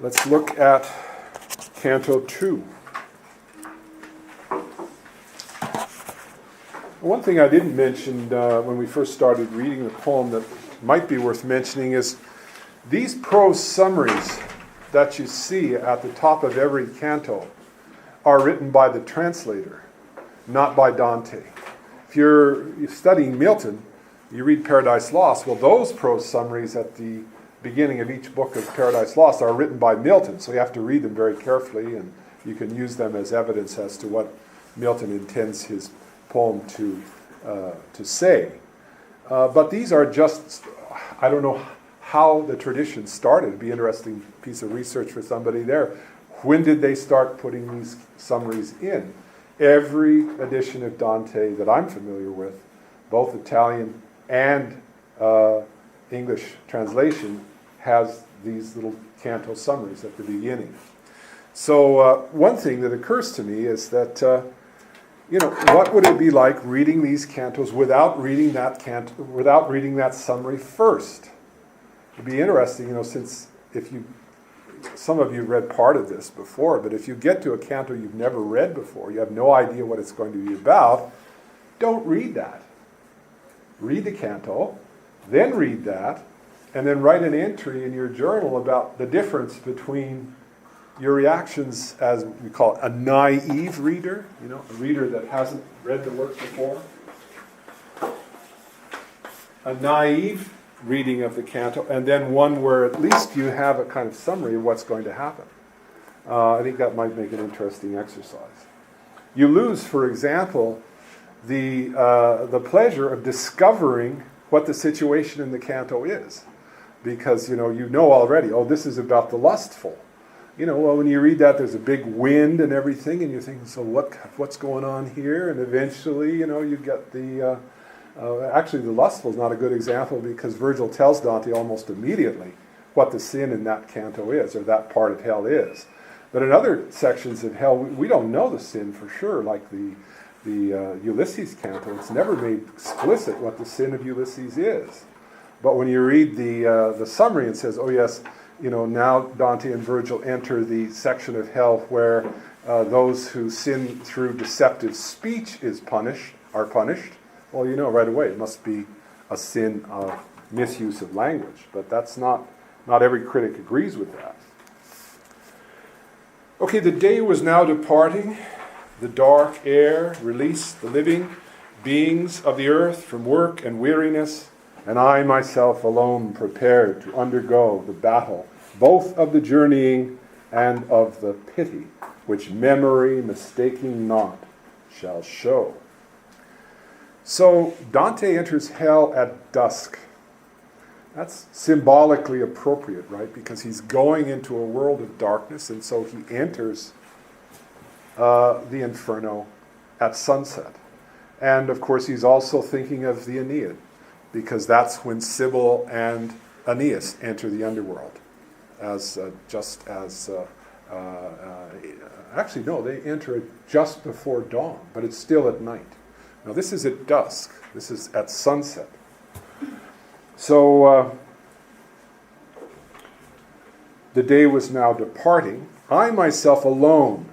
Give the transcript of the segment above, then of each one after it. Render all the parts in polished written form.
Let's look at Canto 2. One thing I didn't mention when we first started reading the poem that might be worth mentioning is these prose summaries that you see at the top of every canto are written by the translator, not by Dante. If you're studying Milton, you read Paradise Lost, well, those prose summaries at the beginning of each book of Paradise Lost are written by Milton, so you have to read them very carefully, and you can use them as evidence as to what Milton intends his poem to say. But these are just, I don't know how the tradition started. It'd be an interesting piece of research for somebody there. When did they start putting these summaries in? Every edition of Dante that I'm familiar with, both Italian and English translation, has these little canto summaries at the beginning. So one thing that occurs to me is that, what would it be like reading these cantos without reading that summary first? It'd be interesting, since some of you read part of this before, but if you get to a canto you've never read before, you have no idea what it's going to be about, don't read that. Read the canto, then read that, and then write an entry in your journal about the difference between your reactions as we call it, a naive reader, a reader that hasn't read the work before. A naive reading of the canto, and then one where at least you have a kind of summary of what's going to happen. I think that might make an interesting exercise. You lose, for example, the pleasure of discovering what the situation in the canto is. Because, you know already, this is about the lustful. When you read that, there's a big wind and everything, and you're thinking, so what's going on here? And eventually, you get the... actually, the lustful is not a good example because Virgil tells Dante almost immediately what the sin in that canto is, or that part of hell is. But in other sections of hell, we don't know the sin for sure, like the Ulysses canto. It's never made explicit what the sin of Ulysses is. But when you read the summary, it says, now Dante and Virgil enter the section of hell where those who sin through deceptive speech are punished. Well, right away it must be a sin of misuse of language. But that's not every critic agrees with that. Okay, the day was now departing. The dark air released the living beings of the earth from work and weariness, and I myself alone prepared to undergo the battle, both of the journeying and of the pity, which memory, mistaking not, shall show. So Dante enters hell at dusk. That's symbolically appropriate, right? Because he's going into a world of darkness, and so he enters the Inferno at sunset. And of course he's also thinking of the Aeneid, because that's when Sibyl and Aeneas enter the underworld. Actually, no, they enter it just before dawn, but it's still at night. Now this is at dusk. This is at sunset. So the day was now departing. I myself alone.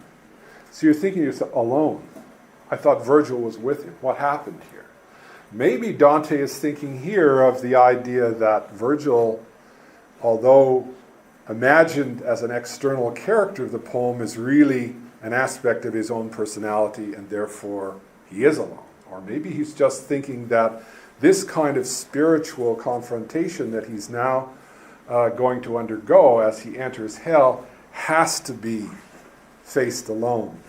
So you're thinking to yourself, alone. I thought Virgil was with him. What happened here? Maybe Dante is thinking here of the idea that Virgil, although imagined as an external character of the poem, is really an aspect of his own personality, and therefore he is alone. Or maybe he's just thinking that this kind of spiritual confrontation that he's now going to undergo as he enters hell has to be faced alone.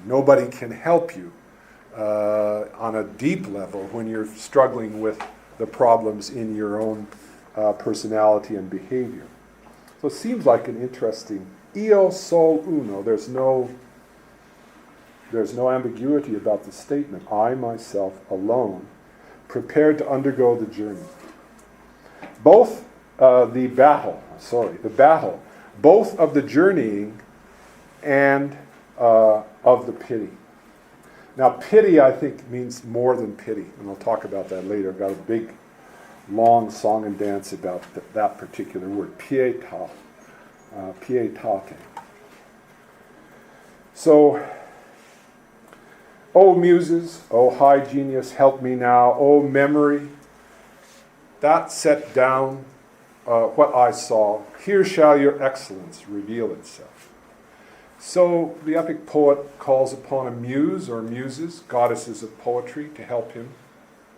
Nobody can help you on a deep level when you're struggling with the problems in your own personality and behavior. So it seems like an interesting io sol uno. There's no ambiguity about the statement. I myself alone, prepared to undergo the journey. Both the battle, both of the journeying and of the pity. Now, pity, I think, means more than pity, and I'll talk about that later. I've got a big, long song and dance about that particular word, pietà. pietate. So, O muses, O high genius, help me now. O memory, that set down what I saw. Here shall your excellence reveal itself. So the epic poet calls upon a muse or muses, goddesses of poetry, to help him,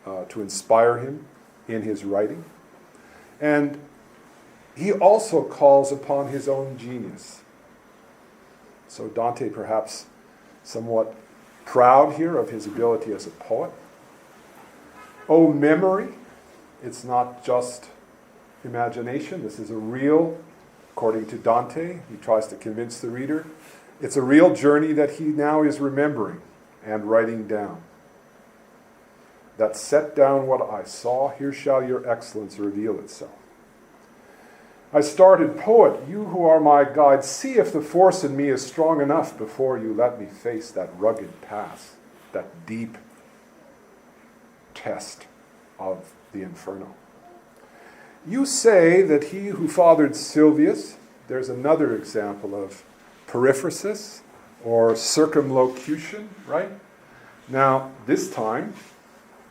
to inspire him in his writing. And he also calls upon his own genius. So Dante perhaps somewhat proud here of his ability as a poet. O memory, it's not just imagination. This is a real, according to Dante, he tries to convince the reader, it's a real journey that he now is remembering and writing down. That set down what I saw, here shall your excellence reveal itself. I started poet, you who are my guide, see if the force in me is strong enough before you let me face that rugged pass, that deep test of the Inferno. You say that he who fathered Silvius, there's another example of periphrasis or circumlocution, right? Now, this time,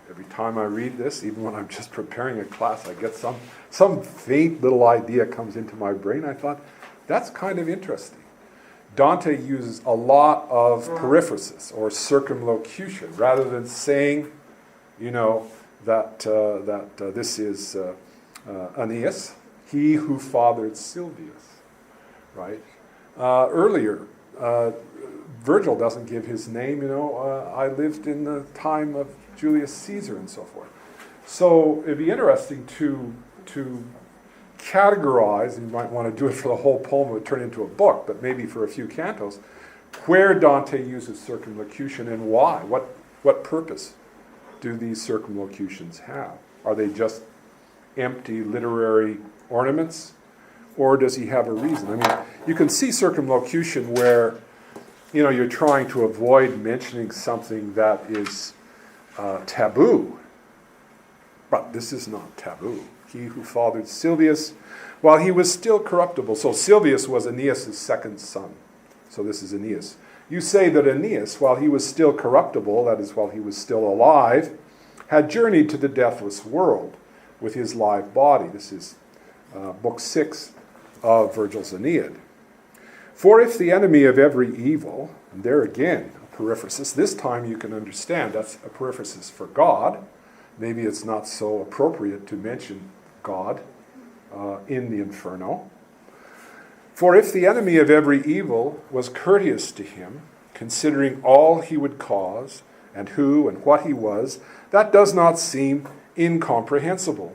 every time I read this, even when I'm just preparing a class, I get some faint little idea comes into my brain. I thought, that's kind of interesting. Dante uses a lot of periphrasis or circumlocution rather than saying, that this is Aeneas, he who fathered Silvius, right? Earlier, Virgil doesn't give his name, I lived in the time of Julius Caesar and so forth. So it'd be interesting to categorize, and you might want to do it for the whole poem, it would turn into a book, but maybe for a few cantos, where Dante uses circumlocution and why. What purpose do these circumlocutions have? Are they just empty literary ornaments? Or does he have a reason? I mean, you can see circumlocution where, you're trying to avoid mentioning something that is taboo. But this is not taboo. He who fathered Silvius, while he was still corruptible. So Silvius was Aeneas' second son. So this is Aeneas. You say that Aeneas, while he was still corruptible, that is, while he was still alive, had journeyed to the deathless world with his live body. This is book 6 of Virgil's Aeneid. For if the enemy of every evil, and there again, a periphrasis, this time you can understand that's a periphrasis for God. Maybe it's not so appropriate to mention God in the Inferno. For if the enemy of every evil was courteous to him, considering all he would cause, and who and what he was, that does not seem incomprehensible,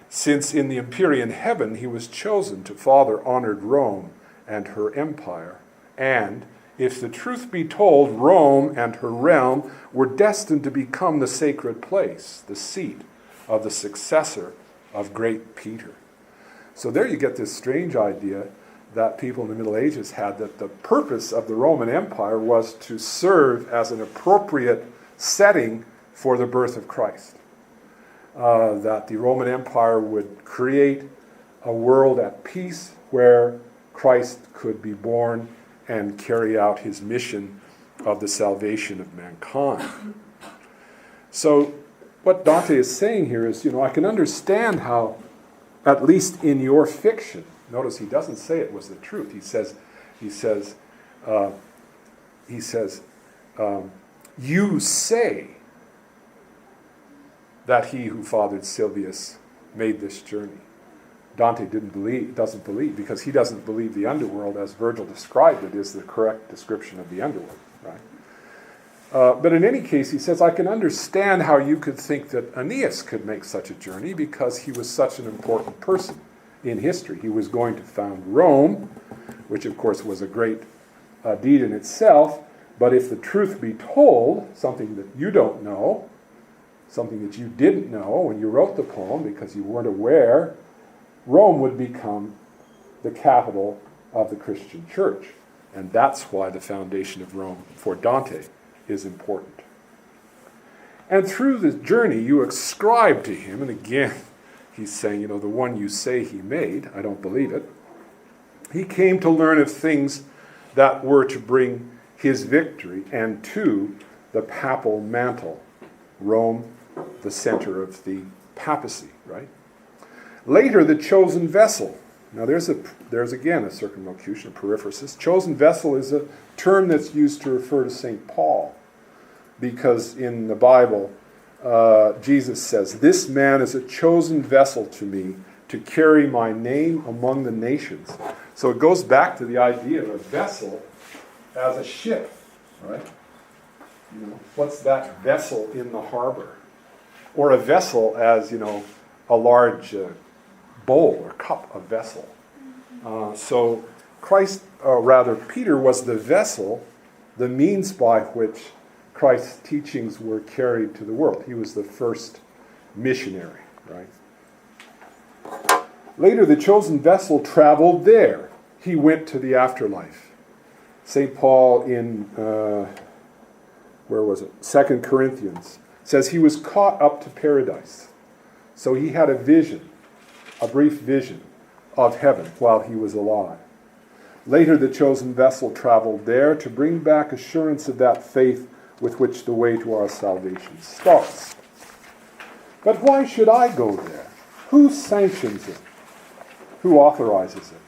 since in the empyrean heaven he was chosen to father honored Rome and her empire. And, if the truth be told, Rome and her realm were destined to become the sacred place, the seat of the successor of great Peter. So there you get this strange idea that people in the Middle Ages had, that the purpose of the Roman Empire was to serve as an appropriate setting for the birth of Christ. That the Roman Empire would create a world at peace where Christ could be born and carry out his mission of the salvation of mankind. So what Dante is saying here is, I can understand how, at least in your fiction, notice he doesn't say it was the truth. He says, you say that he who fathered Silvius made this journey. Dante doesn't believe, because he doesn't believe the underworld as Virgil described it is the correct description of the underworld, right? But in any case, he says, I can understand how you could think that Aeneas could make such a journey because he was such an important person in history. He was going to found Rome, which of course was a great deed in itself, but if the truth be told, something that you don't know, something that you didn't know when you wrote the poem because you weren't aware, Rome would become the capital of the Christian church. And that's why the foundation of Rome for Dante is important. And through the journey you ascribe to him, and again, he's saying, the one you say he made, I don't believe it. He came to learn of things that were to bring his victory, and to the papal mantle. Rome, the center of the papacy, right? Later, the chosen vessel. Now, there's again a circumlocution, a periphrasis. Chosen vessel is a term that's used to refer to St. Paul, because in the Bible, Jesus says, "This man is a chosen vessel to me to carry my name among the nations." So it goes back to the idea of a vessel as a ship, right? You know, what's that vessel in the harbor? Or a vessel as, a large bowl or cup, a vessel. So Peter was the vessel, the means by which Christ's teachings were carried to the world. He was the first missionary, right? Later, the chosen vessel traveled there. He went to the afterlife. St. Paul in, 2 Corinthians, says he was caught up to paradise. So he had a vision, a brief vision of heaven while he was alive. Later, the chosen vessel traveled there to bring back assurance of that faith with which the way to our salvation starts. But why should I go there? Who sanctions it? Who authorizes it?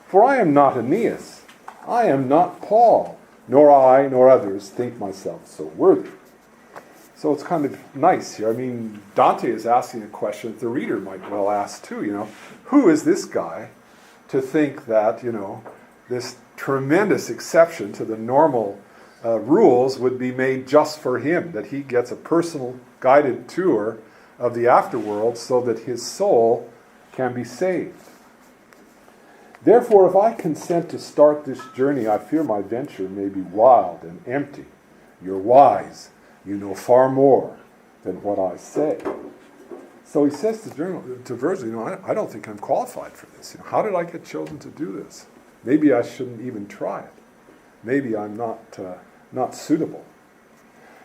For I am not Aeneas. I am not Paul. Nor I, nor others think myself so worthy. So it's kind of nice here. I mean, Dante is asking a question that the reader might well ask too, Who is this guy to think that, this tremendous exception to the normal rules would be made just for him, that he gets a personal guided tour of the afterworld so that his soul can be saved. Therefore, if I consent to start this journey, I fear my venture may be wild and empty. You're wise. You know far more than what I say. So he says to Virgil, I don't think I'm qualified for this. How did I get chosen to do this? Maybe I shouldn't even try it. Maybe I'm not suitable.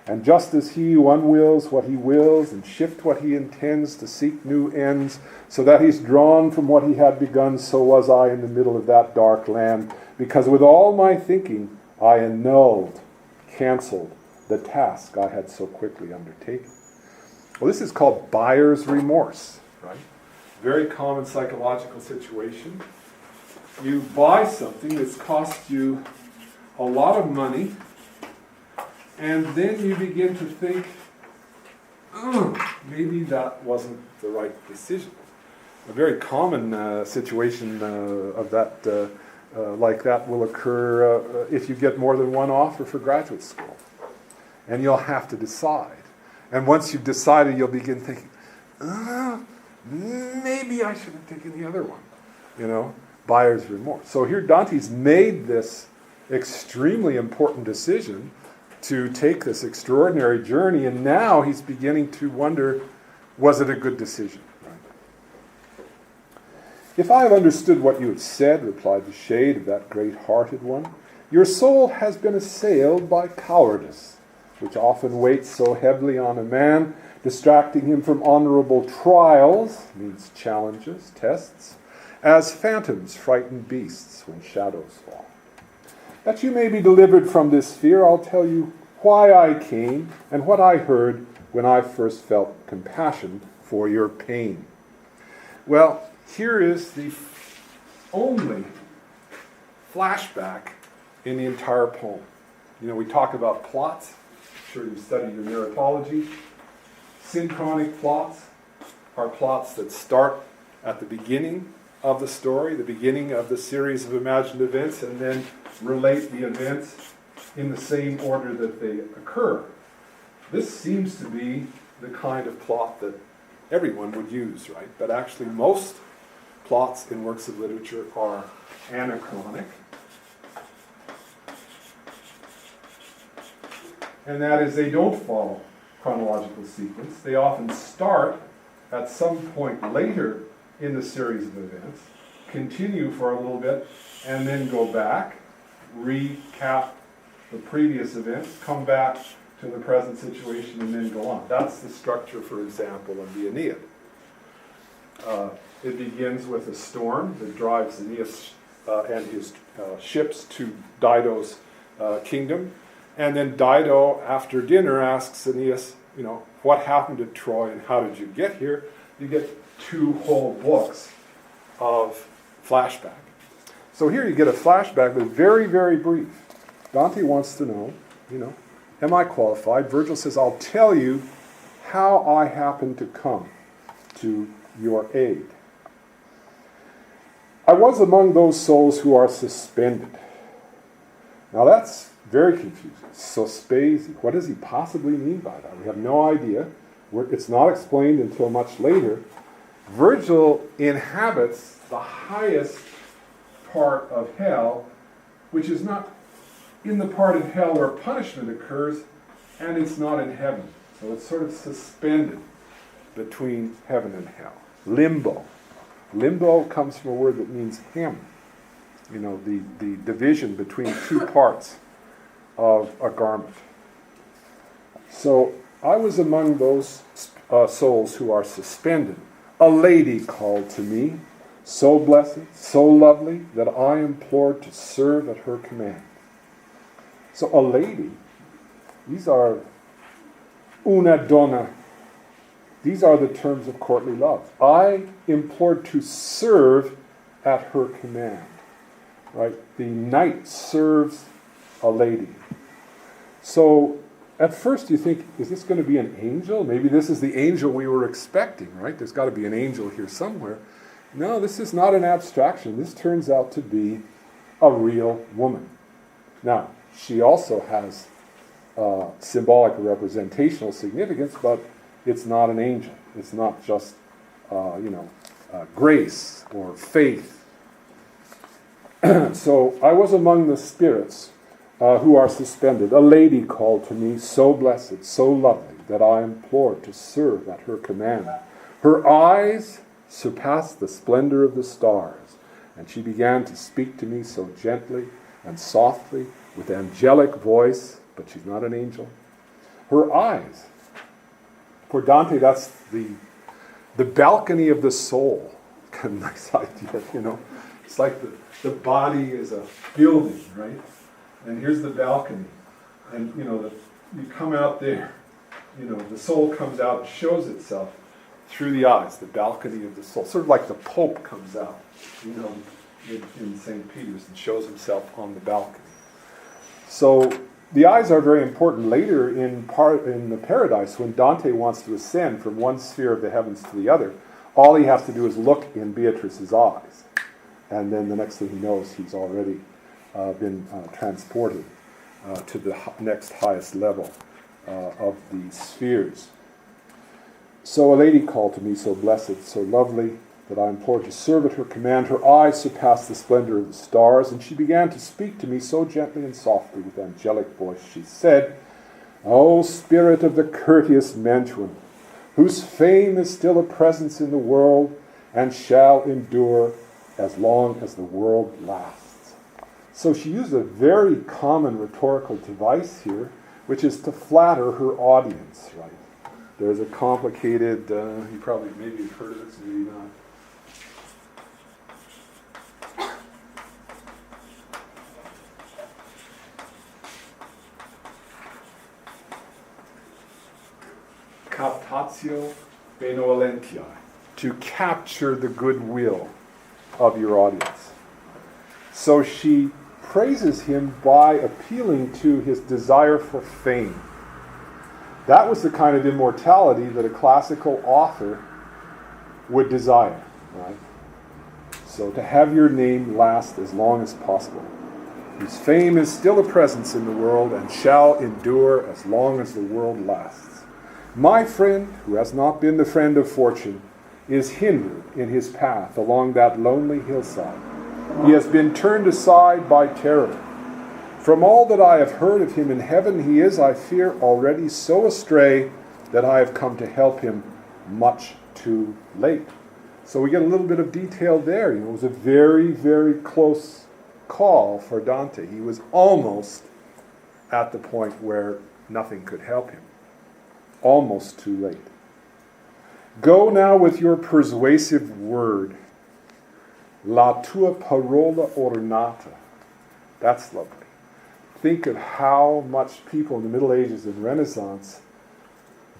And just as he who unwills what he wills and shift what he intends to seek new ends, so that he's drawn from what he had begun, so was I in the middle of that dark land, because with all my thinking I annulled, cancelled the task I had so quickly undertaken. Well, this is called buyer's remorse, right? Very common psychological situation. You buy something that's cost you a lot of money, and then you begin to think, maybe that wasn't the right decision. A very common situation of that, like that, will occur if you get more than one offer for graduate school. And you'll have to decide. And once you've decided, you'll begin thinking, maybe I should have taken the other one. Buyer's remorse. So here Dante's made this extremely important decision to take this extraordinary journey, and now he's beginning to wonder, was it a good decision? Right? If I have understood what you have said, replied the shade of that great-hearted one, your soul has been assailed by cowardice, which often weights so heavily on a man, distracting him from honorable trials, means challenges, tests, as phantoms frighten beasts when shadows fall. That you may be delivered from this fear, I'll tell you why I came and what I heard when I first felt compassion for your pain. Well, here is the only flashback in the entire poem. We talk about plots. I'm sure you've studied your narratology. Synchronic plots are plots that start at the beginning of the story, the beginning of the series of imagined events, and then relate the events in the same order that they occur. This seems to be the kind of plot that everyone would use, right? But actually most plots in works of literature are anachronic. And that is, they don't follow chronological sequence. They often start at some point later in the series of events, continue for a little bit, and then go back, recap the previous events, come back to the present situation, and then go on. That's the structure, for example, of the Aeneid. It begins with a storm that drives Aeneas and his ships to Dido's kingdom. And then Dido, after dinner, asks Aeneas, what happened to Troy and how did you get here? You get 2 whole books of flashback. So here you get a flashback that's very, very brief. Dante wants to know, am I qualified? Virgil says, I'll tell you how I happened to come to your aid. I was among those souls who are suspended. Now that's very confusing. Sospesi. What does he possibly mean by that? We have no idea. It's not explained until much later. Virgil inhabits the highest part of hell, which is not in the part of hell where punishment occurs, and it's not in heaven. So it's sort of suspended between heaven and hell. Limbo. Limbo comes from a word that means hem. The division between 2 parts of a garment. So I was among those souls who are suspended. A lady called to me, so blessed, so lovely, that I implored to serve at her command. So a lady, these are una donna. These are the terms of courtly love. I implored to serve at her command. Right? The knight serves a lady. So at first you think, is this going to be an angel? Maybe this is the angel we were expecting, right? There's got to be an angel here somewhere. No, this is not an abstraction. This turns out to be a real woman. Now, she also has symbolic or representational significance, but it's not an angel. It's not just, grace or faith. So I was among the spirits who are suspended. A lady called to me, so blessed, so lovely, that I implored to serve at her command. Her eyes surpassed the splendor of the stars, and she began to speak to me so gently and softly, with angelic voice, but she's not an angel. Her eyes. For Dante, that's the balcony of the soul. Nice idea, It's like the body is a building, right? And here's the balcony. And, you come out there. The soul comes out and shows itself through the eyes, the balcony of the soul. Sort of like the Pope comes out, in St. Peter's and shows himself on the balcony. So the eyes are very important later in the paradise when Dante wants to ascend from one sphere of the heavens to the other. All he has to do is look in Beatrice's eyes. And then the next thing he knows, he's already been transported to the next highest level of the spheres. So a lady called to me, so blessed, so lovely, that I implored to serve at her command. Her eyes surpassed the splendor of the stars, and she began to speak to me so gently and softly with angelic voice. She said, O spirit of the courteous Mantuan, whose fame is still a presence in the world and shall endure as long as the world lasts. So she used a very common rhetorical device here, which is to flatter her audience, right? There's a complicated, you probably, maybe you've heard of this, maybe not. Captatio benevolentiae, to capture the goodwill of your audience. So she praises him by appealing to his desire for fame. That was the kind of immortality that a classical author would desire, right? So to have your name last as long as possible, whose fame is still a presence in the world and shall endure as long as the world lasts. My friend, who has not been the friend of fortune, is hindered in his path along that lonely hillside. He has been turned aside by terror. From all that I have heard of him in heaven, he is, I fear, already so astray that I have come to help him much too late. So we get a little bit of detail there. It was a very, very close call for Dante. He was almost at the point where nothing could help him. Almost too late. Go now with your persuasive word. La tua parola ornata. That's lovely. Think of how much people in the Middle Ages and Renaissance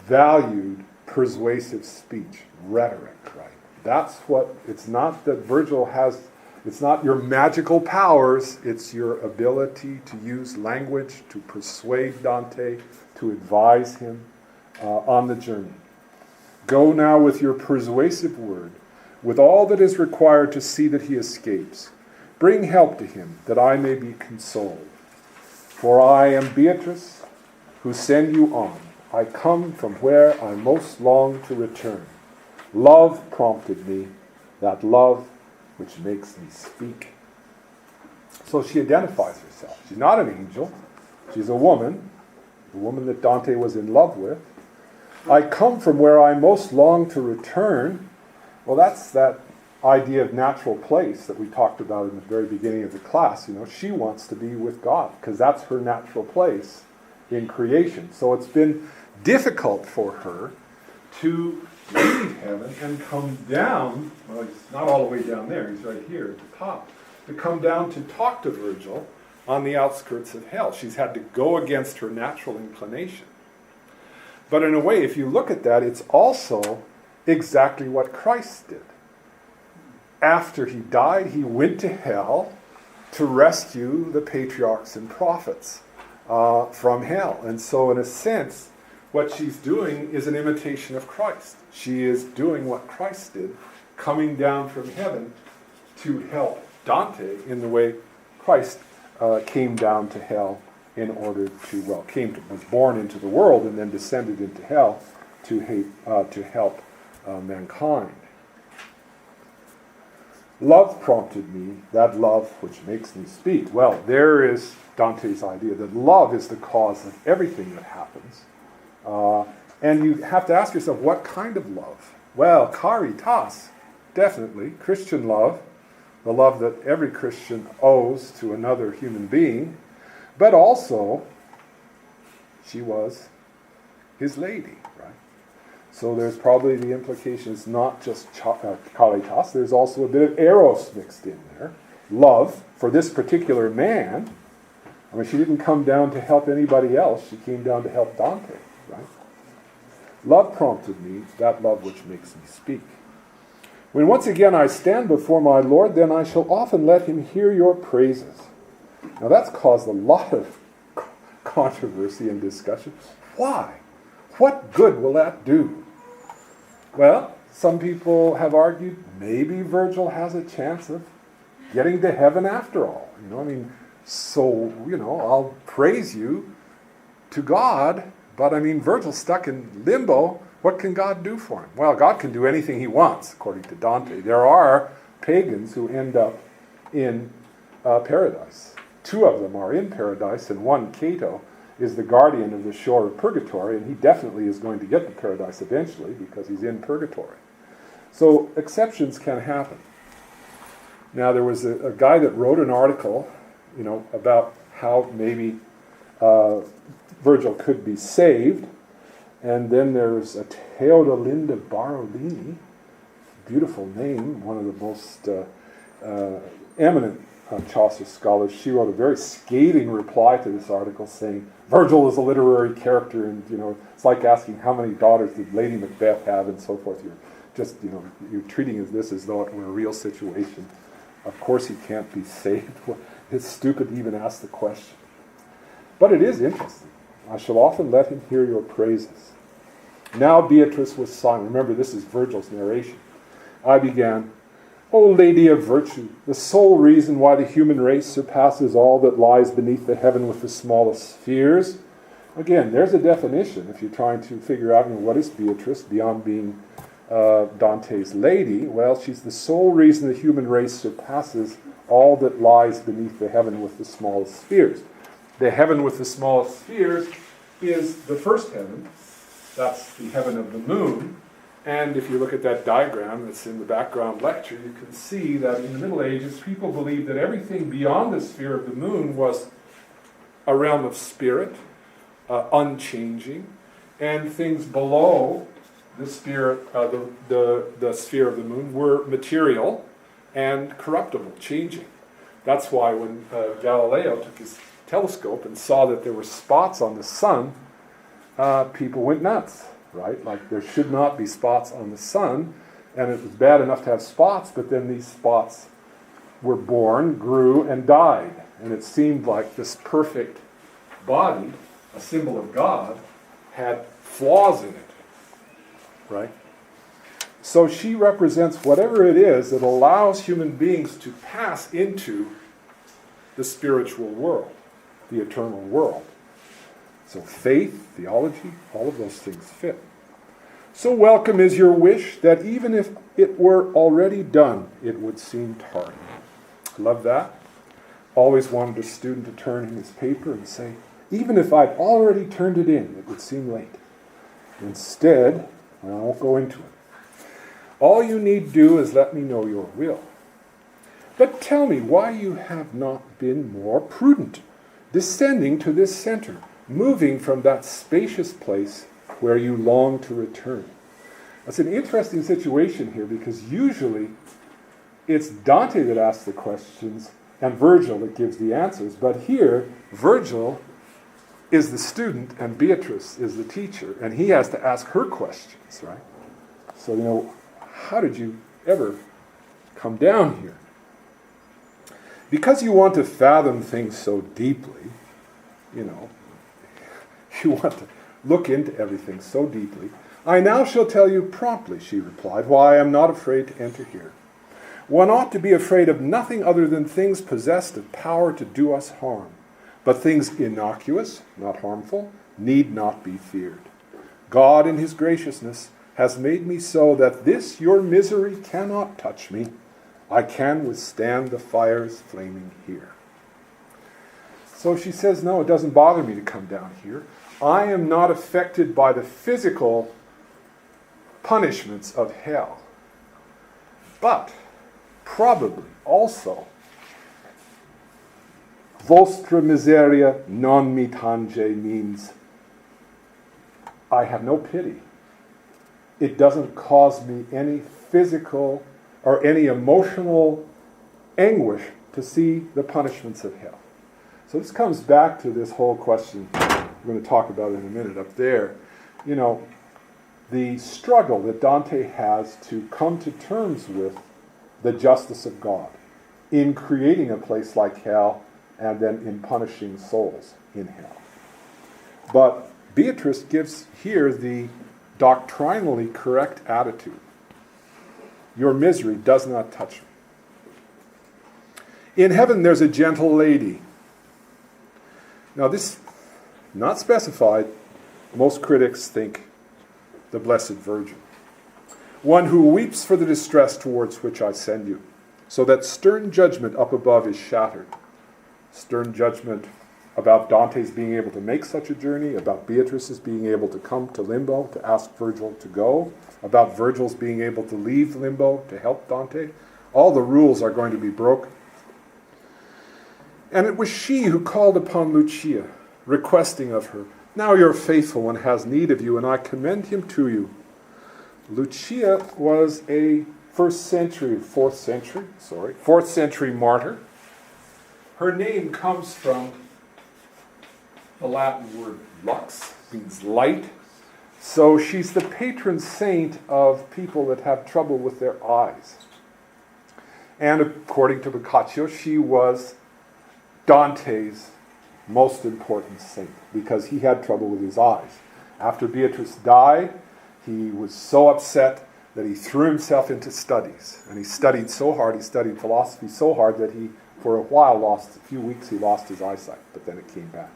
valued persuasive speech, rhetoric, right? That's what, it's not that Virgil has, it's not your magical powers, it's your ability to use language to persuade Dante, to advise him on the journey. Go now with your persuasive word, with all that is required to see that he escapes. Bring help to him, that I may be consoled. For I am Beatrice, who send you on. I come from where I most long to return. Love prompted me, that love which makes me speak. So she identifies herself. She's not an angel. She's a woman, the woman that Dante was in love with. I come from where I most long to return. Well, that's that idea of natural place that we talked about in the very beginning of the class. You know, she wants to be with God because that's her natural place in creation. So it's been difficult for her to leave heaven and come down. Well, he's not all the way down there. He's right here at the top. To come down to talk to Virgil on the outskirts of hell. She's had to go against her natural inclination. But in a way, if you look at that, it's also exactly what Christ did. After he died, he went to hell to rescue the patriarchs and prophets from hell. And so in a sense, what she's doing is an imitation of Christ. She is doing what Christ did, coming down from heaven to help Dante in the way Christ came down to hell in order to, was born into the world and then descended into hell to help mankind. Love prompted me, that love which makes me speak. Well, there is Dante's idea that love is the cause of everything that happens. And you have to ask yourself, what kind of love? Well, caritas, definitely. Christian love, the love that every Christian owes to another human being. But also, she was his lady, right? So there's probably the implication it's not just caritas, there's also a bit of eros mixed in there. Love for this particular man. I mean, she didn't come down to help anybody else, she came down to help Dante, right? Love prompted me, that love which makes me speak. When once again I stand before my Lord, then I shall often let him hear your praises. Now that's caused a lot of controversy and discussion. Why? What good will that do? Well, some people have argued maybe Virgil has a chance of getting to heaven after all. I'll praise you to God, but Virgil's stuck in limbo. What can God do for him? Well, God can do anything he wants, according to Dante. There are pagans who end up in paradise. 2 of them are in paradise, and one, Cato, is the guardian of the shore of purgatory, and he definitely is going to get to paradise eventually because he's in purgatory. So exceptions can happen. Now, there was a guy that wrote an article, about how maybe Virgil could be saved, and then there's a Teodolinda Barolini, beautiful name, one of the most eminent Chaucer scholars. She wrote a very scathing reply to this article saying, Virgil is a literary character, and it's like asking how many daughters did Lady Macbeth have and so forth. You're just, you're treating this as though it were a real situation. Of course he can't be saved. It's stupid to even ask the question. But it is interesting. I shall often let him hear your praises. Now Beatrice was silent. Remember, this is Virgil's narration. I began, O Lady of Virtue, the sole reason why the human race surpasses all that lies beneath the heaven with the smallest spheres. Again, there's a definition if you're trying to figure out what is Beatrice beyond being Dante's lady. Well, she's the sole reason the human race surpasses all that lies beneath the heaven with the smallest spheres. The heaven with the smallest spheres is the first heaven. That's the heaven of the moon. And if you look at that diagram that's in the background lecture, you can see that in the Middle Ages, people believed that everything beyond the sphere of the moon was a realm of spirit, unchanging, and things below the sphere, the sphere of the moon were material and corruptible, changing. That's why when Galileo took his telescope and saw that there were spots on the sun, people went nuts, right? Like there should not be spots on the sun, and it was bad enough to have spots, but then these spots were born, grew, and died. And it seemed like this perfect body, a symbol of God, had flaws in it, right? So she represents whatever it is that allows human beings to pass into the spiritual world, the eternal world. So faith, theology, all of those things fit. So welcome is your wish that even if it were already done, it would seem tardy. Love that. Always wanted a student to turn in his paper and say, even if I'd already turned it in, it would seem late. Instead, I won't go into it. All you need do is let me know your will. But tell me why you have not been more prudent, descending to this center, moving from that spacious place where you long to return. That's an interesting situation here, because usually it's Dante that asks the questions and Virgil that gives the answers. But here, Virgil is the student and Beatrice is the teacher, and he has to ask her questions, right? So, how did you ever come down here? Because you want to fathom things so deeply, you want to look into everything so deeply. I now shall tell you promptly, she replied, why I am not afraid to enter here. One ought to be afraid of nothing other than things possessed of power to do us harm. But things innocuous, not harmful, need not be feared. God in his graciousness has made me so that this your misery cannot touch me. I can withstand the fires flaming here. So she says, no, it doesn't bother me to come down here. I am not affected by the physical punishments of hell. But probably also, vostra miseria non mi tange means I have no pity. It doesn't cause me any physical or any emotional anguish to see the punishments of hell. So this comes back to this whole question we're going to talk about in a minute up there. The struggle that Dante has to come to terms with the justice of God in creating a place like hell and then in punishing souls in hell. But Beatrice gives here the doctrinally correct attitude. Your misery does not touch me. In heaven there's a gentle lady. Now this, not specified, most critics think the Blessed Virgin. One who weeps for the distress towards which I send you, so that stern judgment up above is shattered. Stern judgment about Dante's being able to make such a journey, about Beatrice's being able to come to Limbo to ask Virgil to go, about Virgil's being able to leave Limbo to help Dante. All the rules are going to be broken. And it was she who called upon Lucia, requesting of her, now your faithful one has need of you, and I commend him to you. Lucia was a 4th century martyr. Her name comes from the Latin word lux, means light. So she's the patron saint of people that have trouble with their eyes. And according to Boccaccio, she was Dante's most important saint because he had trouble with his eyes. After Beatrice died, he was so upset that he threw himself into studies. And he studied so hard, he studied philosophy so hard that he, for a while, a few weeks, he lost his eyesight, but then it came back.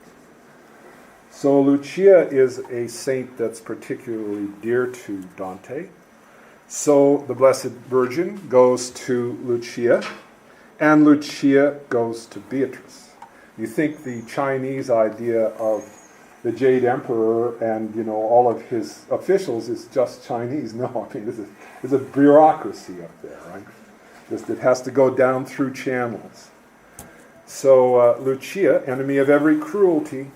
So Lucia is a saint that's particularly dear to Dante. So the Blessed Virgin goes to Lucia, and Lucia goes to Beatrice. You think the Chinese idea of the Jade Emperor and all of his officials is just Chinese? No, I mean there's a bureaucracy up there, right? It has to go down through channels. So Lucia, enemy of every cruelty,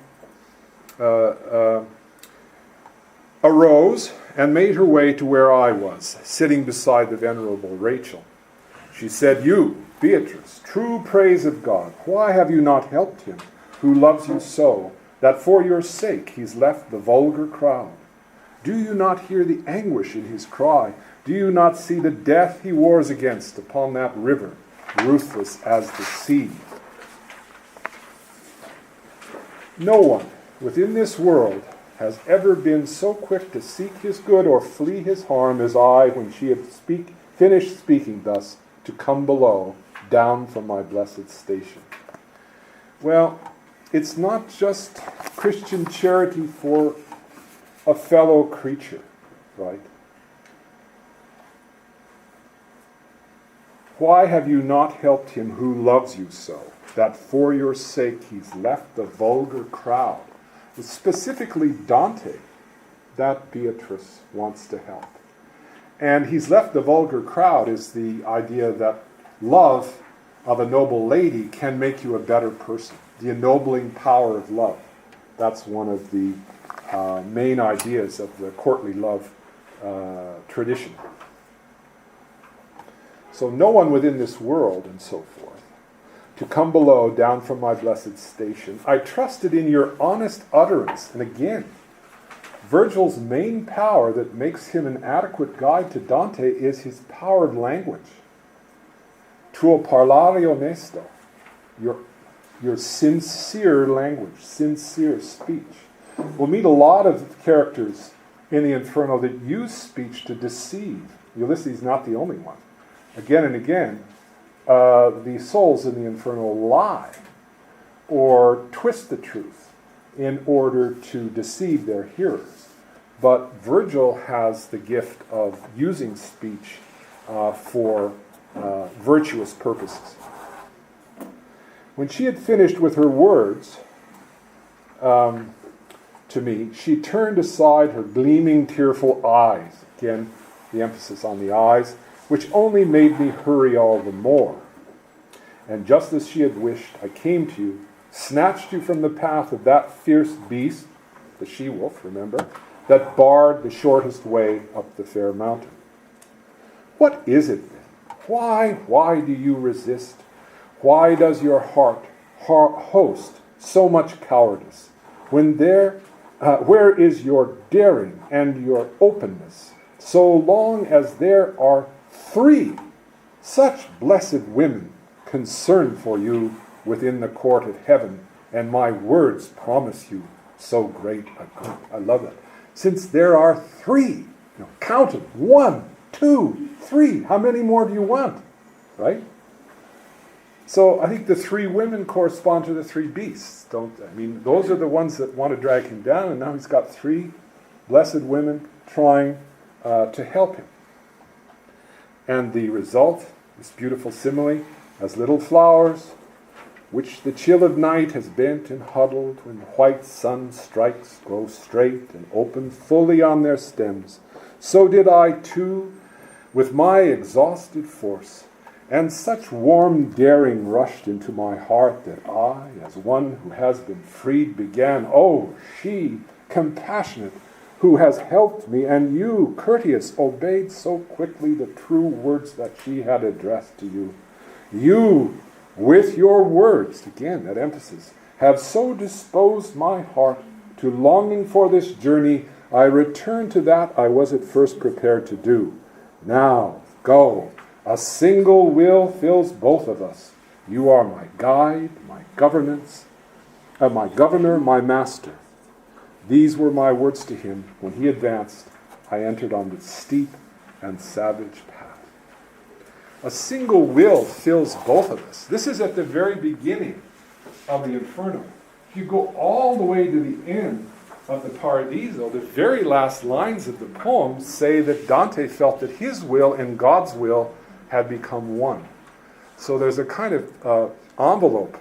arose and made her way to where I was, sitting beside the venerable Rachel. She said, "You, Beatrice, true praise of God, why have you not helped him who loves you so, that for your sake he's left the vulgar crowd? Do you not hear the anguish in his cry? Do you not see the death he wars against upon that river, ruthless as the sea?" No one within this world has ever been so quick to seek his good or flee his harm as I, when she had finished speaking thus, to come below, down from my blessed station. Well, it's not just Christian charity for a fellow creature, right? Why have you not helped him who loves you so, that for your sake he's left the vulgar crowd? It's specifically Dante that Beatrice wants to help. And he's left the vulgar crowd is the idea that love of a noble lady can make you a better person. The ennobling power of love. That's one of the main ideas of the courtly love tradition. So no one within this world, and so forth, to come below, down from my blessed station. I trusted in your honest utterance. And again, Virgil's main power that makes him an adequate guide to Dante is his power of language. Tuo parlare onesto, your sincere language, sincere speech. We'll meet a lot of characters in the Inferno that use speech to deceive. Ulysses is not the only one. Again and again, the souls in the Inferno lie or twist the truth in order to deceive their hearers. But Virgil has the gift of using speech for virtuous purposes. When she had finished with her words to me, she turned aside her gleaming, tearful eyes. Again, the emphasis on the eyes, which only made me hurry all the more. And just as she had wished, I came to you, snatched you from the path of that fierce beast, the she-wolf, remember, that barred the shortest way up the fair mountain. What is it then? Why do you resist? Why does your heart host so much cowardice? When where is your daring and your openness? So long as there are 3 such blessed women concerned for you within the court of heaven, and my words promise you so great a good. I love it. Since there are 3, count them, 1, 2, 3. How many more do you want? Right? So I think the 3 women correspond to the 3 beasts, don't they? I mean, those are the ones that want to drag him down, and now he's got 3 blessed women trying to help him. And the result, this beautiful simile, as little flowers, which the chill of night has bent and huddled, when the white sun strikes, grow straight and open fully on their stems, so did I too, with my exhausted force, and such warm daring rushed into my heart that I, as one who has been freed, began, "Oh, she, compassionate, who has helped me, and you, courteous, obeyed so quickly the true words that she had addressed to you. You, with your words," again, that emphasis, "have so disposed my heart to longing for this journey, I return to that I was at first prepared to do. Now, go. A single will fills both of us. You are my guide, my my governor, my master." These were my words to him when he advanced. I entered on the steep and savage path. A single will fills both of us. This is at the very beginning of the Inferno. If you go all the way to the end of the Paradiso, the very last lines of the poem say that Dante felt that his will and God's will had become one. So there's a kind of envelope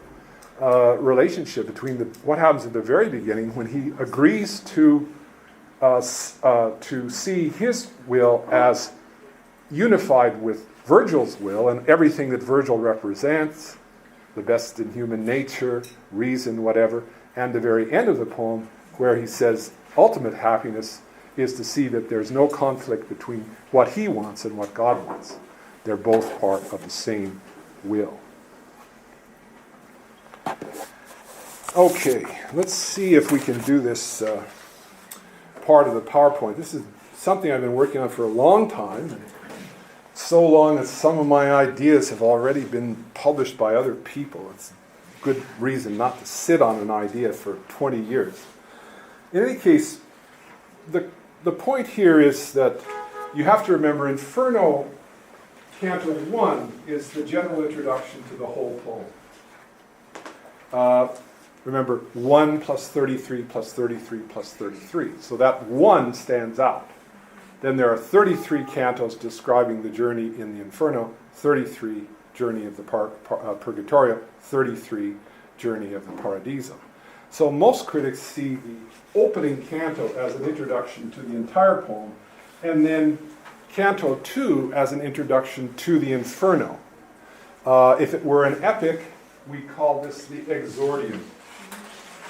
relationship between what happens at the very beginning when he agrees to see his will as unified with Virgil's will and everything that Virgil represents, the best in human nature, reason, whatever, and the very end of the poem where he says ultimate happiness is to see that there's no conflict between what he wants and what God wants. They're both part of the same will. Okay, let's see if we can do this part of the PowerPoint. This is something I've been working on for a long time. So long that some of my ideas have already been published by other people. It's a good reason not to sit on an idea for 20 years. In any case, the point here is that you have to remember Inferno, Canto 1 is the general introduction to the whole poem. Remember, 1 plus 33 plus 33 plus 33. So that 1 stands out. Then there are 33 cantos describing the journey in the Inferno, 33 journey of the Purgatorio, 33 journey of the Paradiso. So most critics see the opening canto as an introduction to the entire poem, and then Canto 2 as an introduction to the Inferno. If it were an epic, we call this the Exordium.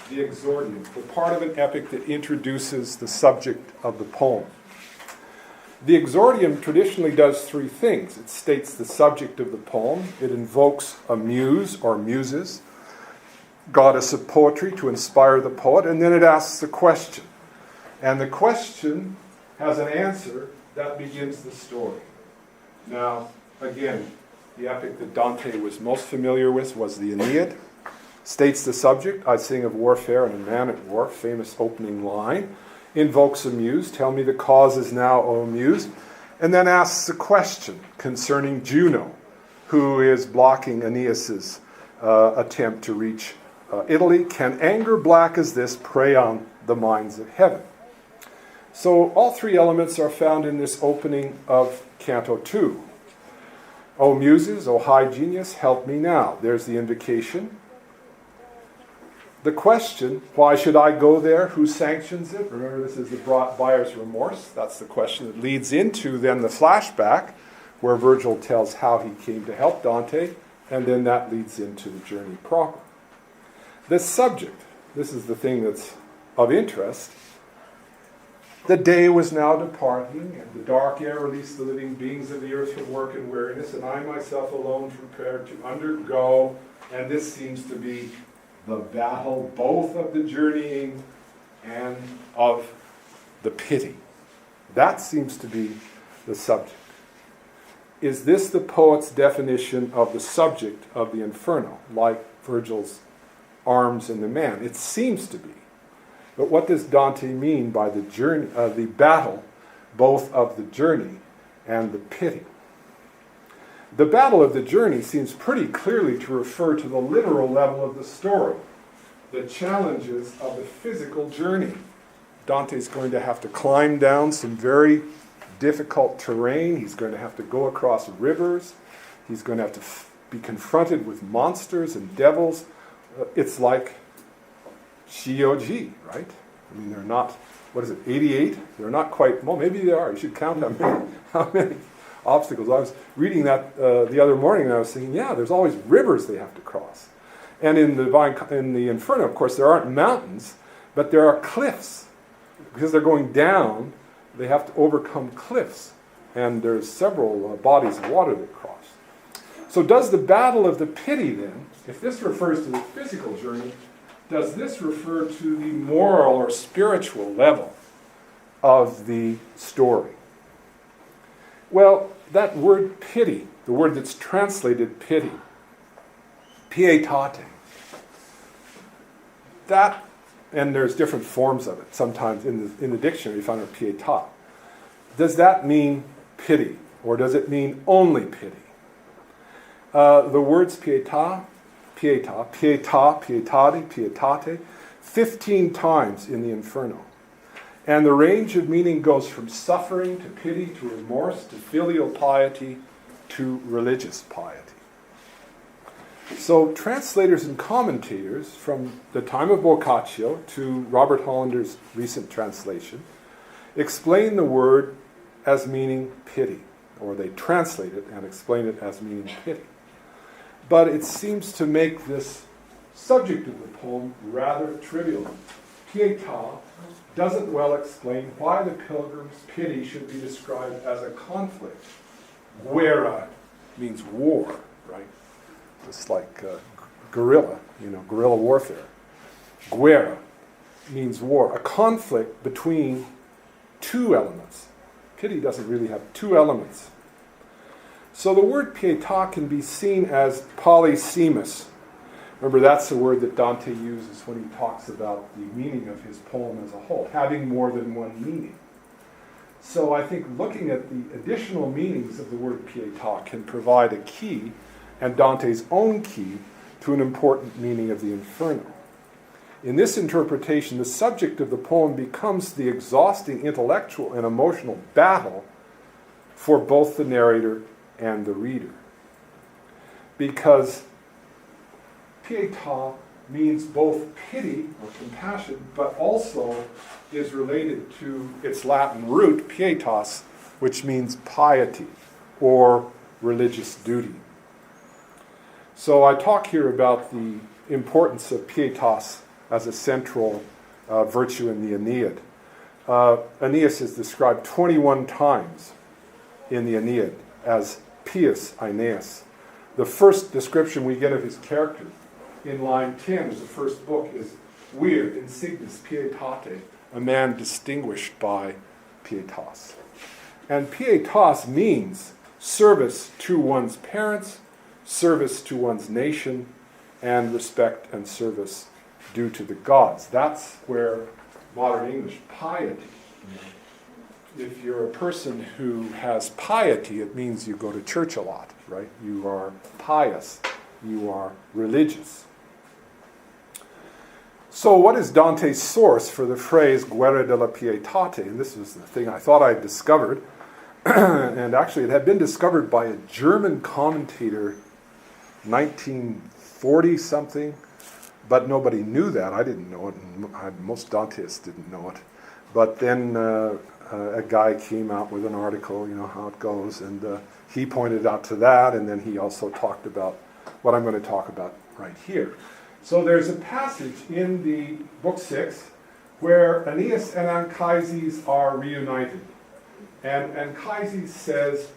The Exordium, the part of an epic that introduces the subject of the poem. The Exordium traditionally does three things. It states the subject of the poem. It invokes a muse or muses, goddess of poetry, to inspire the poet, and then it asks a question. And the question has an answer that begins the story. Now, again, the epic that Dante was most familiar with was the Aeneid. States the subject, I sing of warfare and a man at war, famous opening line. Invokes a muse, tell me the cause is now, O muse. And then asks a question concerning Juno, who is blocking Aeneas's attempt to reach Italy. Can anger black as this prey on the minds of heaven? So all three elements are found in this opening of Canto 2. O muses, O high genius, help me now. There's the invocation. The question, why should I go there? Who sanctions it? Remember, this is the buyer's remorse. That's the question that leads into then the flashback, where Virgil tells how he came to help Dante, and then that leads into the journey proper. The subject, this is the thing that's of interest. The day was now departing, and the dark air released the living beings of the earth from work and weariness, and I myself alone prepared to undergo, and this seems to be the battle both of the journeying and of the pity. That seems to be the subject. Is this the poet's definition of the subject of the Inferno, like Virgil's arms and the man? It seems to be. But what does Dante mean by the journey, the battle both of the journey and the pity? The battle of the journey seems pretty clearly to refer to the literal level of the story, the challenges of the physical journey. Dante's going to have to climb down some very difficult terrain. He's going to have to go across rivers. He's going to have to be confronted with monsters and devils. It's like Shioji, right? I mean, they're not, 88? They're not quite, well, maybe they are. You should count how many obstacles. I was reading that the other morning, and I was thinking, yeah, there's always rivers they have to cross. And in the Inferno, of course, there aren't mountains, but there are cliffs. Because they're going down, they have to overcome cliffs. And there's several bodies of water they cross. So does the battle of the pity then, if this refers to the physical journey, does this refer to the moral or spiritual level of the story? Well, that word pity, the word that's translated pity, pietate, that, and there's different forms of it. Sometimes in the dictionary you find a pietate. Does that mean pity, or does it mean only pity? The words pietate, 15 times in the Inferno. And the range of meaning goes from suffering to pity to remorse to filial piety to religious piety. So translators and commentators from the time of Boccaccio to Robert Hollander's recent translation explain the word as meaning pity, or they translate it and explain it as meaning pity. But it seems to make this subject of the poem rather trivial. Pietà doesn't well explain why the pilgrim's pity should be described as a conflict. Guerra, means war, right? Just like guerrilla, guerrilla warfare. Guerra means war, a conflict between two elements. Pity doesn't really have two elements. So the word pietà can be seen as polysemous. Remember, that's the word that Dante uses when he talks about the meaning of his poem as a whole, having more than one meaning. So I think looking at the additional meanings of the word pietà can provide a key, and Dante's own key, to an important meaning of the Inferno. In this interpretation, the subject of the poem becomes the exhausting intellectual and emotional battle for both the narrator and the reader. Because pietà means both pity or compassion, but also is related to its Latin root, pietas, which means piety or religious duty. So I talk here about the importance of pietas as a central virtue in the Aeneid. Aeneas is described 21 times in the Aeneid as pius Aeneas. The first description we get of his character in line 10 of the first book is vir insignis pietate, a man distinguished by pietas. And pietas means service to one's parents, service to one's nation, and respect and service due to the gods. That's where modern English piety. If you're a person who has piety, it means you go to church a lot, right? You are pious. You are religious. So what is Dante's source for the phrase guerra della pietate? And this was the thing I thought I'd discovered. And actually it had been discovered by a German commentator 1940-something, but nobody knew that. I didn't know it, and most Danteists didn't know it. But then a guy came out with an article, how it goes, and he pointed out to that, and then he also talked about what I'm going to talk about right here. So there's a passage in the book 6 where Aeneas and Anchises are reunited. And Anchises says,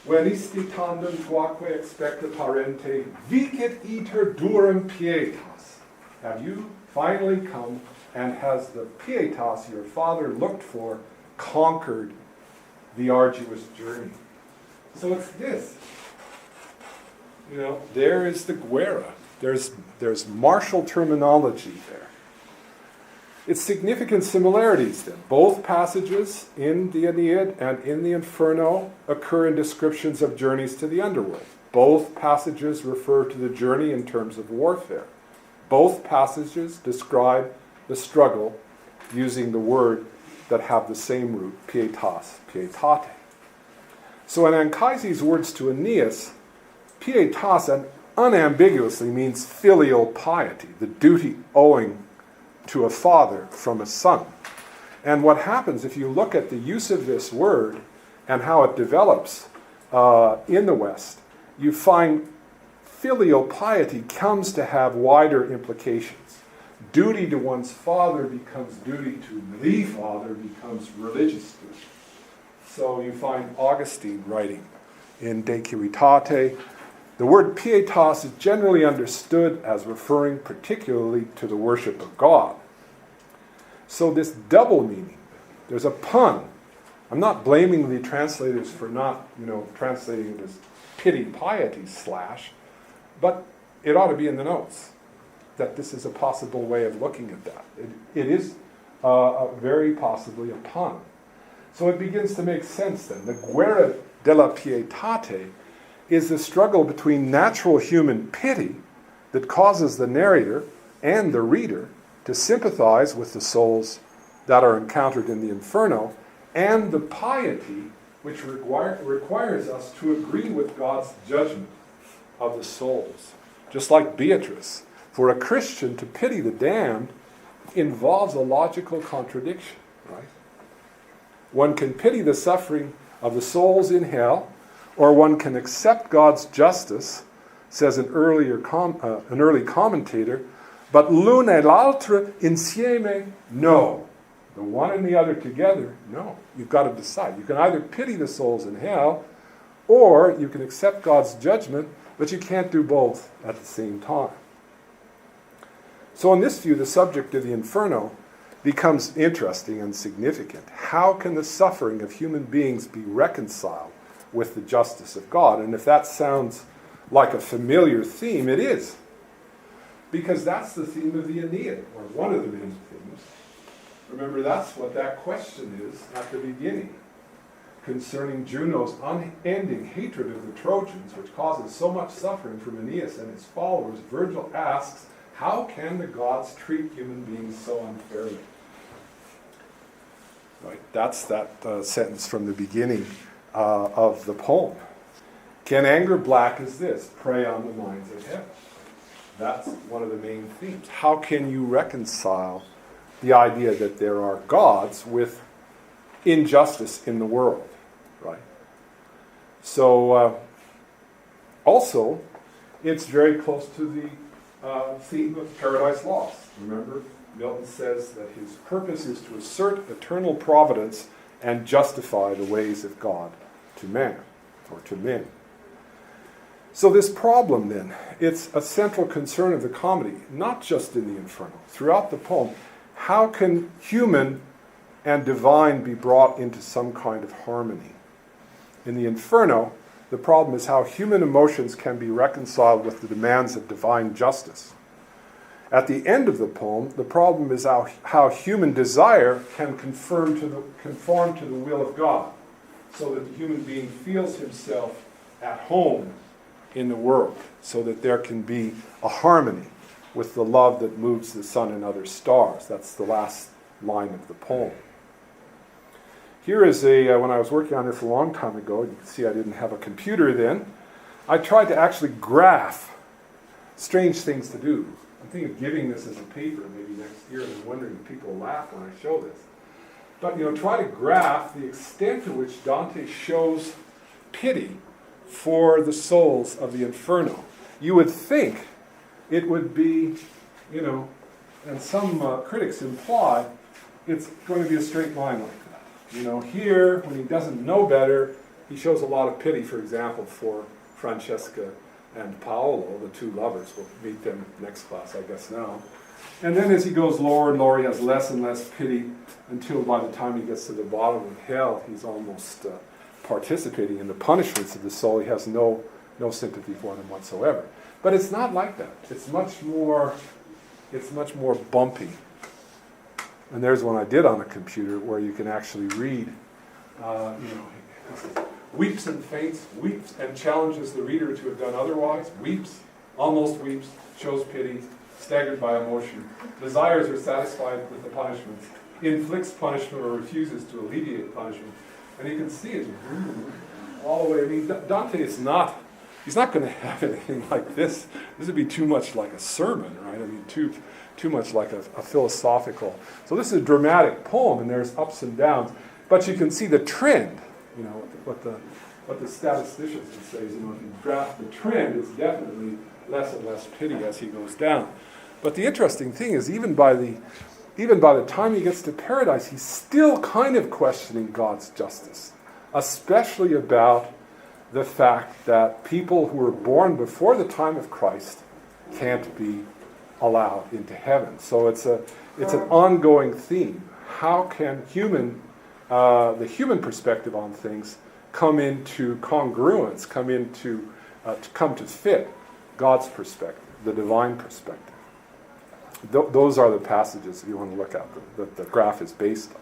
Venisti tandem tuaque expecta parente, vicit iter durum pietas. Have you finally come, and has the pietas your father looked for conquered the arduous journey? So it's this. There is the guerra. There's martial terminology there. It's significant similarities then. Both passages in the Aeneid and in the Inferno occur in descriptions of journeys to the underworld. Both passages refer to the journey in terms of warfare. Both passages describe the struggle using the word that have the same root, pietas, pietate. So in Anchises' words to Aeneas, pietas unambiguously means filial piety, the duty owing to a father from a son. And what happens if you look at the use of this word and how it develops in the West, you find filial piety comes to have wider implications. Duty to one's father becomes duty to the father, becomes religious duty. So you find Augustine writing in De Curitate, the word pietas is generally understood as referring particularly to the worship of God. So this double meaning, there's a pun. I'm not blaming the translators for not, translating it as pity piety / but it ought to be in the notes that this is a possible way of looking at that. It is very possibly a pun. So it begins to make sense then. The guerra della pietate is the struggle between natural human pity that causes the narrator and the reader to sympathize with the souls that are encountered in the Inferno, and the piety which requires us to agree with God's judgment of the souls. Just like Beatrice, for a Christian to pity the damned involves a logical contradiction, right? One can pity the suffering of the souls in hell, or one can accept God's justice, says an early commentator, but l'un et l'altre insieme, no. The one and the other together, no. You've got to decide. You can either pity the souls in hell, Or you can accept God's judgment, but you can't do both at the same time. So in this view, the subject of the Inferno becomes interesting and significant. How can the suffering of human beings be reconciled with the justice of God? And if that sounds like a familiar theme, it is. Because that's the theme of the Aeneid, or one of the main themes. Remember, that's what that question is at the beginning, concerning Juno's unending hatred of the Trojans, which causes so much suffering from Aeneas and his followers. Virgil asks, how can the gods treat human beings so unfairly? Right, that's that sentence from the beginning of the poem. Can anger black as this prey on the minds of heaven? That's one of the main themes. How can you reconcile the idea that there are gods with injustice in the world, right? So, also, it's very close to the theme of Paradise Lost. Remember, Milton says that his purpose is to assert eternal providence and justify the ways of God to man, or to men. So this problem then, it's a central concern of the comedy, not just in the Inferno. Throughout the poem, how can human and divine be brought into some kind of harmony? In the Inferno, the problem is how human emotions can be reconciled with the demands of divine justice. At the end of the poem, the problem is how human desire can conform to the will of God, so that the human being feels himself at home in the world, so that there can be a harmony with the love that moves the sun and other stars. That's the last line of the poem. Here is when I was working on this a long time ago, you can see I didn't have a computer then, I tried to actually graph strange things to do. I'm thinking of giving this as a paper maybe next year, and I'm wondering if people laugh when I show this. But, try to graph the extent to which Dante shows pity for the souls of the Inferno. You would think it would be, and some critics imply it's going to be a straight line like that. Here, when he doesn't know better, he shows a lot of pity, for example, for Francesca and Paolo, the two lovers. We'll meet them next class, I guess now. And then as he goes lower and lower, he has less and less pity until by the time he gets to the bottom of hell, he's almost participating in the punishments of the soul. He has no sympathy for them whatsoever. But it's not like that. It's much more bumpy. And there's one I did on a computer where you can actually read, weeps and faints, weeps and challenges the reader to have done otherwise, weeps, almost weeps, shows pity, staggered by emotion, desires are satisfied with the punishments, inflicts punishment or refuses to alleviate punishment. And you can see it all the way. I mean, Dante is not, he's not going to have anything like this. This would be too much like a sermon, right? I mean, too much like a philosophical. So this is a dramatic poem, and there's ups and downs. But you can see the trend, what the statisticians would say is, if you graph the trend, it's definitely less and less pity as he goes down. But the interesting thing is, even by the time he gets to paradise, he's still kind of questioning God's justice, especially about the fact that people who were born before the time of Christ can't be allowed into heaven. So it's an ongoing theme. How can the human perspective on things come into congruence, come to fit God's perspective, the divine perspective? Those are the passages you want to look at, that the graph is based on.